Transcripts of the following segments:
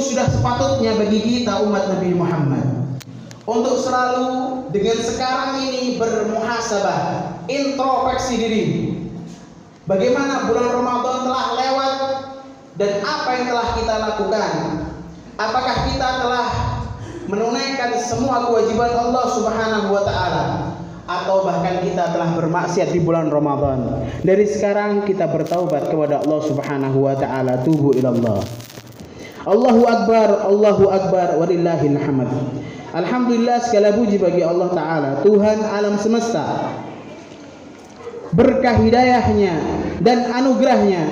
sudah sepatutnya bagi kita umat Nabi Muhammad untuk selalu dengan sekarang ini bermuhasabah, introspeksi diri. Bagaimana bulan Ramadan telah lewat dan apa yang telah kita lakukan? Apakah kita telah menunaikan semua kewajiban Allah Subhanahu wa taala, atau bahkan kita telah bermaksiat di bulan Ramadan? Dari sekarang kita bertaubat kepada Allah Subhanahu wa taala. Tubu ilallah. Allahu akbar walillahil hamd. Alhamdulillah, segala puji bagi Allah taala, Tuhan alam semesta. Berkah hidayahnya dan anugerahnya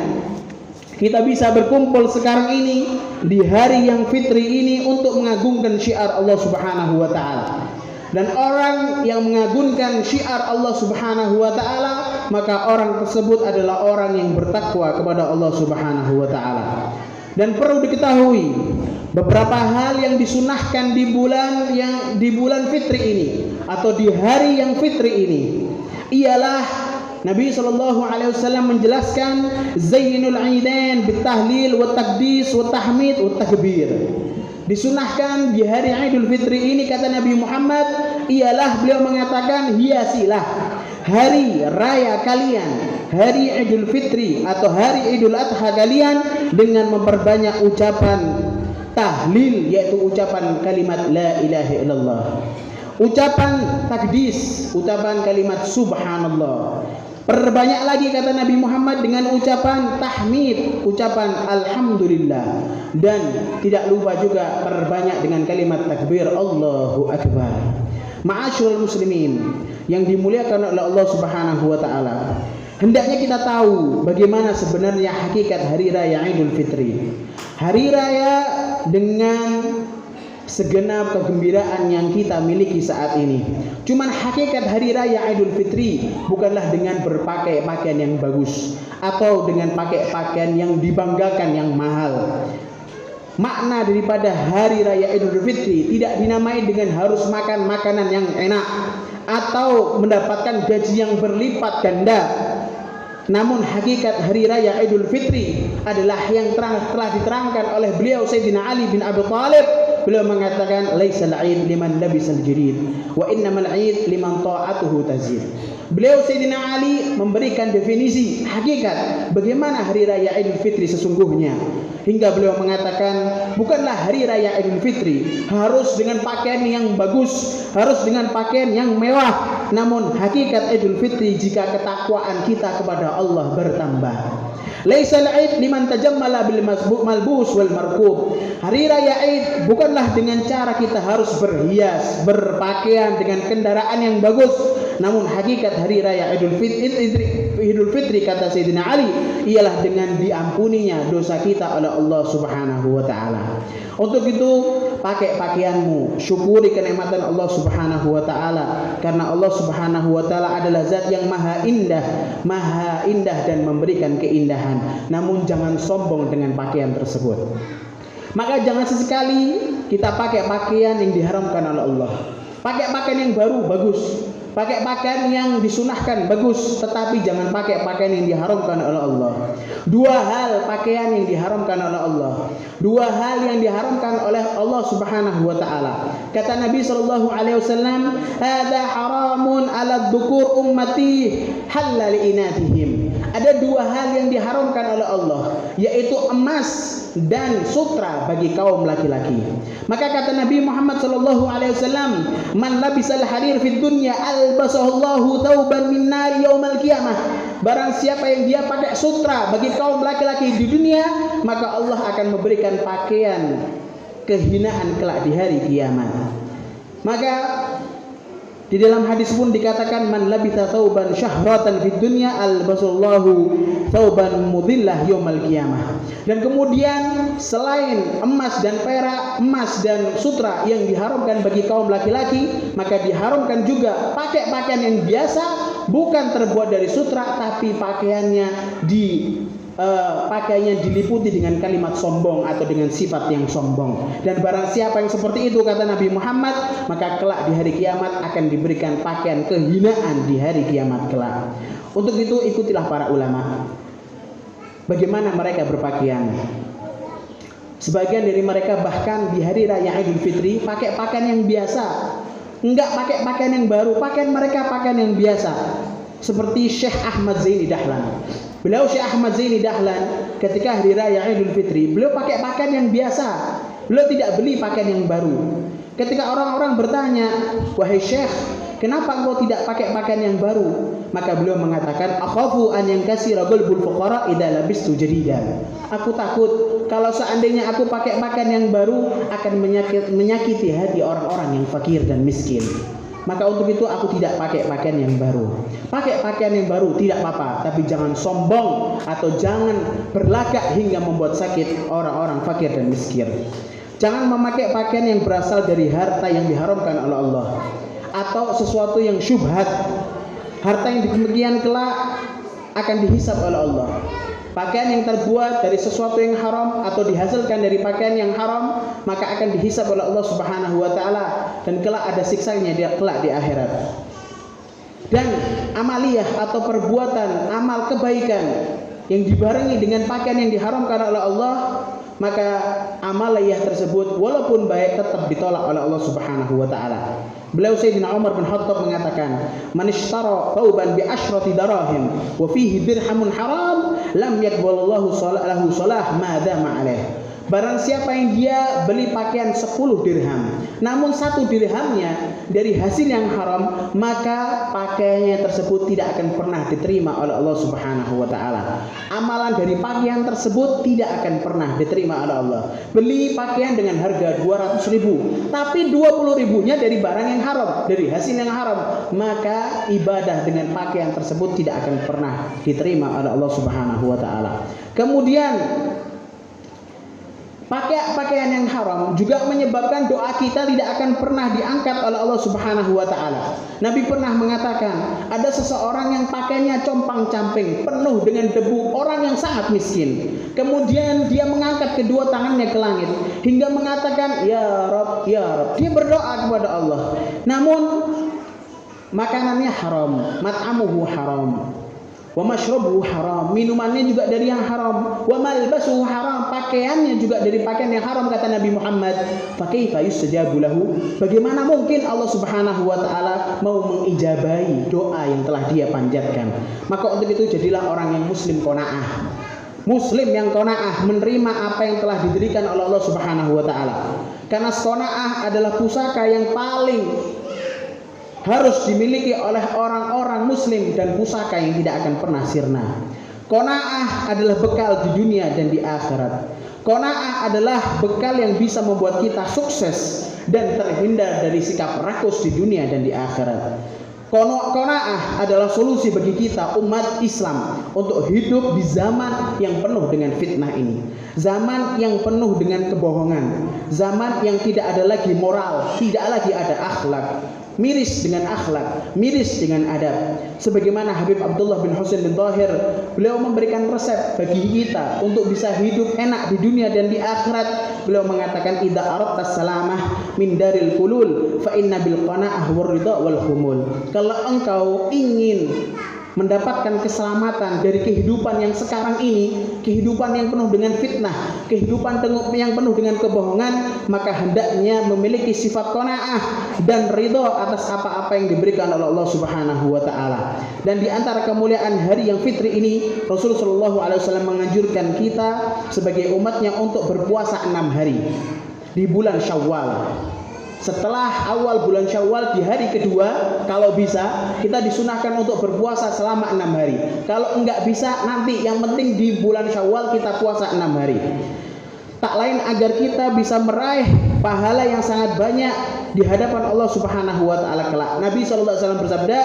kita bisa berkumpul sekarang ini di hari yang fitri ini untuk mengagungkan syiar Allah Subhanahu wa taala. Dan orang yang mengagungkan syiar Allah Subhanahu wa taala, maka orang tersebut adalah orang yang bertakwa kepada Allah Subhanahu wa taala. Dan perlu diketahui beberapa hal yang disunahkan di bulan fitri ini atau di hari yang fitri ini ialah Nabi SAW menjelaskan zainul aidain bitahlil wa takdis wa tahmid wa takbir. Disunahkan di hari Idul Fitri ini, kata Nabi Muhammad, ialah beliau mengatakan, hiasilah hari raya kalian, hari Idul Fitri atau hari Idul Adha kalian dengan memperbanyak ucapan tahlil, yaitu ucapan kalimat la ilaha illallah, ucapan takdis, ucapan kalimat subhanallah. Perbanyak lagi, kata Nabi Muhammad, dengan ucapan tahmid, ucapan alhamdulillah, dan tidak lupa juga perbanyak dengan kalimat takbir Allahu akbar. Ma'asyiral muslimin yang dimuliakan oleh Allah Subhanahu wa taala, hendaknya kita tahu bagaimana sebenarnya hakikat hari raya Idul Fitri. Hari raya dengan segenap kegembiraan yang kita miliki saat ini. Cuman hakikat hari raya Idul Fitri bukanlah dengan berpakai pakaian yang bagus atau dengan pakai pakaian yang dibanggakan yang mahal. Makna daripada hari raya Idul Fitri tidak dinamai dengan harus makan makanan yang enak atau mendapatkan gaji yang berlipat ganda. Namun hakikat hari raya Idul Fitri adalah yang telah diterangkan oleh beliau Sayyidina Ali bin Abi Thalib. Beliau mengatakan laisal 'id liman labisal jadid wa innamal 'id liman ta'atuhu tazid. Beliau Sayyidina Ali memberikan definisi hakikat bagaimana hari raya Idul Fitri sesungguhnya, hingga beliau mengatakan bukanlah hari raya Idul Fitri harus dengan pakaian yang bagus, harus dengan pakaian yang mewah, namun hakikat Idul Fitri jika ketakwaan kita kepada Allah bertambah. Laisal 'id liman tajammala bil malbus wal markub. Hari raya Id bukanlah dengan cara kita harus berhias, berpakaian dengan kendaraan yang bagus, namun hakikat hari raya Idul Fitri kata Sayyidina Ali ialah dengan diampuninya dosa kita oleh Allah Subhanahu wa taala. Untuk itu, pakai pakaianmu, syukuri kenikmatan Allah Subhanahu wa taala, karena Allah Subhanahu wa taala adalah zat yang maha indah dan memberikan keindahan. Namun jangan sombong dengan pakaian tersebut. Maka jangan sesekali kita pakai pakaian yang diharamkan oleh Allah. Pakai pakaian yang baru bagus, pakai pakaian yang disunahkan bagus, tetapi jangan pakai pakaian yang diharamkan oleh Allah. Dua hal pakaian yang diharamkan oleh Allah, dua hal yang diharamkan oleh Allah Subhanahu wa taala. Kata Nabi sallallahu alaihi wasallam, "Hadza haramun 'ala dhukur ummati halal inatihim." Ada dua hal yang diharamkan oleh Allah, yaitu emas dan sutra bagi kaum laki-laki. Maka kata Nabi Muhammad sallallahu alaihi wasallam, "Man labisal harir fid dunya albasahullahu thawban min nar yaumal qiyamah." Barang siapa yang dia pakai sutra bagi kaum laki-laki di dunia, maka Allah akan memberikan pakaian kehinaan kelak di hari kiamat. Maka di dalam hadis pun dikatakan, man labitha thawban syahratan fid dunya albasallahu thawban mudhillah yaumal qiyamah. Dan kemudian selain emas dan perak, emas dan sutra yang diharamkan bagi kaum laki-laki, maka diharamkan juga pakai pakaian yang biasa, bukan terbuat dari sutra, tapi pakaiannya pakaiannya diliputi dengan kalimat sombong atau dengan sifat yang sombong. Dan barang siapa yang seperti itu, kata Nabi Muhammad, maka kelak di hari kiamat akan diberikan pakaian kehinaan di hari kiamat kelak. Untuk itu ikutilah para ulama, bagaimana mereka berpakaian. Sebagian dari mereka bahkan di hari raya Idul Fitri pakai pakaian yang biasa, enggak pakai pakaian yang baru, pakaian mereka pakaian yang biasa. Seperti Syekh Ahmad Zaini Dahlan. Beliau Syekh Ahmad Zaini Dahlan ketika hari raya Idul Fitri, beliau pakai pakaian yang biasa. Beliau tidak beli pakaian yang baru. Ketika orang-orang bertanya, "Wahai Syekh, kenapa engkau tidak pakai pakaian yang baru?" Maka beliau mengatakan, "Akhafu an yankasira qalbul fuqara idza labistu jadidan." Aku takut kalau seandainya aku pakai pakaian yang baru akan menyakiti hati orang-orang yang fakir dan miskin. Maka untuk itu aku tidak pakai pakaian yang baru. Pakai pakaian yang baru tidak apa-apa, tapi jangan sombong atau jangan berlagak hingga membuat sakit orang-orang fakir dan miskin. Jangan memakai pakaian yang berasal dari harta yang diharamkan oleh Allah atau sesuatu yang syubhat. Harta yang demikian kelak akan dihisab oleh Allah. Pakaian yang terbuat dari sesuatu yang haram atau dihasilkan dari pakaian yang haram, maka akan dihisab oleh Allah Subhanahu wa taala dan kelak ada siksanya kelak di akhirat. Dan amaliyah atau perbuatan amal kebaikan yang dibarengi dengan pakaian yang diharamkan oleh Allah, maka amaliyah tersebut walaupun baik tetap ditolak oleh Allah Subhanahu wa taala. Beliau Sayyidina Umar bin Khattab mengatakan, "Man ishtara thawban bi asyrati darahim wa fihi dirhamun haram, lam yaqbalallahu lahu shalah ma dama alaih." Barang siapa yang dia beli pakaian 10 dirham, namun 1 dirhamnya dari hasil yang haram, maka pakaiannya tersebut tidak akan pernah diterima oleh Allah Subhanahu wa taala. Amalan dari pakaian tersebut tidak akan pernah diterima oleh Allah. Beli pakaian dengan harga 200.000, tapi 20.000-nya dari barang yang haram, dari hasil yang haram, maka ibadah dengan pakaian tersebut tidak akan pernah diterima oleh Allah Subhanahu wa taala. Kemudian pakaian yang haram juga menyebabkan doa kita tidak akan pernah diangkat oleh Allah Subhanahu wa taala. Nabi pernah mengatakan, ada seseorang yang pakaiannya compang-camping, penuh dengan debu, orang yang sangat miskin. Kemudian dia mengangkat kedua tangannya ke langit hingga mengatakan, "Ya Rabb, ya Rabb." Dia berdoa kepada Allah. Namun makanannya haram, mat'amuhu haram, wa mashrabuhu haram, minumannya juga dari yang haram, wa malbasuhu haram, pakaiannya juga dari pakaian yang haram, kata Nabi Muhammad. Fa kaifa yustajabu lahu? Bagaimana mungkin Allah Subhanahu wa taala mau mengijabahi doa yang telah dia panjatkan? Maka untuk itu jadilah orang yang muslim qanaah. Muslim yang qanaah, menerima apa yang telah diberikan oleh Allah Subhanahu wa taala. Karena qanaah adalah pusaka yang paling harus dimiliki oleh orang-orang muslim dan pusaka yang tidak akan pernah sirna. Qanaah adalah bekal di dunia dan di akhirat. Qanaah adalah bekal yang bisa membuat kita sukses dan terhindar dari sikap rakus di dunia dan di akhirat. Qanaah adalah solusi bagi kita umat Islam untuk hidup di zaman yang penuh dengan fitnah ini. Zaman yang penuh dengan kebohongan. Zaman yang tidak ada lagi moral, tidak lagi ada akhlak. Miris dengan akhlak, miris dengan adab. Sebagaimana Habib Abdullah bin Husain bin Thahir, beliau memberikan resep bagi kita untuk bisa hidup enak di dunia dan di akhirat. Beliau mengatakan, "Idza aradta salamah min daril khulul fa inna bil qanaah war ridha wal khumul." Kalau engkau ingin mendapatkan keselamatan dari kehidupan yang sekarang ini, kehidupan yang penuh dengan fitnah, kehidupan yang penuh dengan kebohongan, maka hendaknya memiliki sifat qanaah dan ridha atas apa-apa yang diberikan oleh Allah Subhanahu wa taala. Dan di antara kemuliaan hari yang fitri ini, Rasulullah SAW menganjurkan kita sebagai umatnya untuk berpuasa 6 hari di bulan Syawal. Setelah awal bulan Syawal di hari kedua, kalau bisa kita disunahkan untuk berpuasa selama 6 hari. Kalau enggak bisa, nanti yang penting di bulan Syawal kita puasa 6 hari. Tak lain agar kita bisa meraih pahala yang sangat banyak di hadapan Allah Subhanahu wa taala kelak. Nabi SAW bersabda,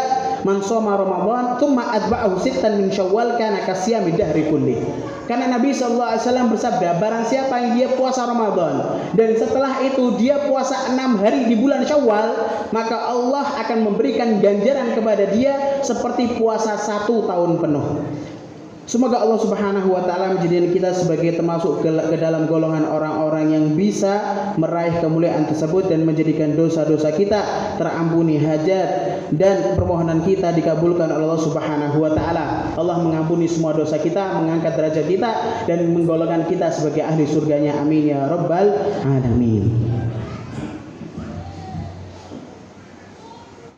"Man shoma Ramadan tsumma atba'ahu sittan min Syawal kana kasyami dahri kulli." Karena Nabi SAW bersabda, barang siapa yang dia puasa Ramadan dan setelah itu dia puasa 6 hari di bulan Syawal, maka Allah akan memberikan ganjaran kepada dia seperti puasa 1 tahun penuh. Semoga Allah Subhanahu wa taala menjadikan kita sebagai termasuk ke dalam golongan orang-orang yang bisa meraih kemuliaan tersebut dan menjadikan dosa-dosa kita terampuni, hajat dan permohonan kita dikabulkan oleh Allah Subhanahu wa taala. Allah mengampuni semua dosa kita, mengangkat derajat kita dan menggolongkan kita sebagai ahli surganya. Amin ya rabbal alamin.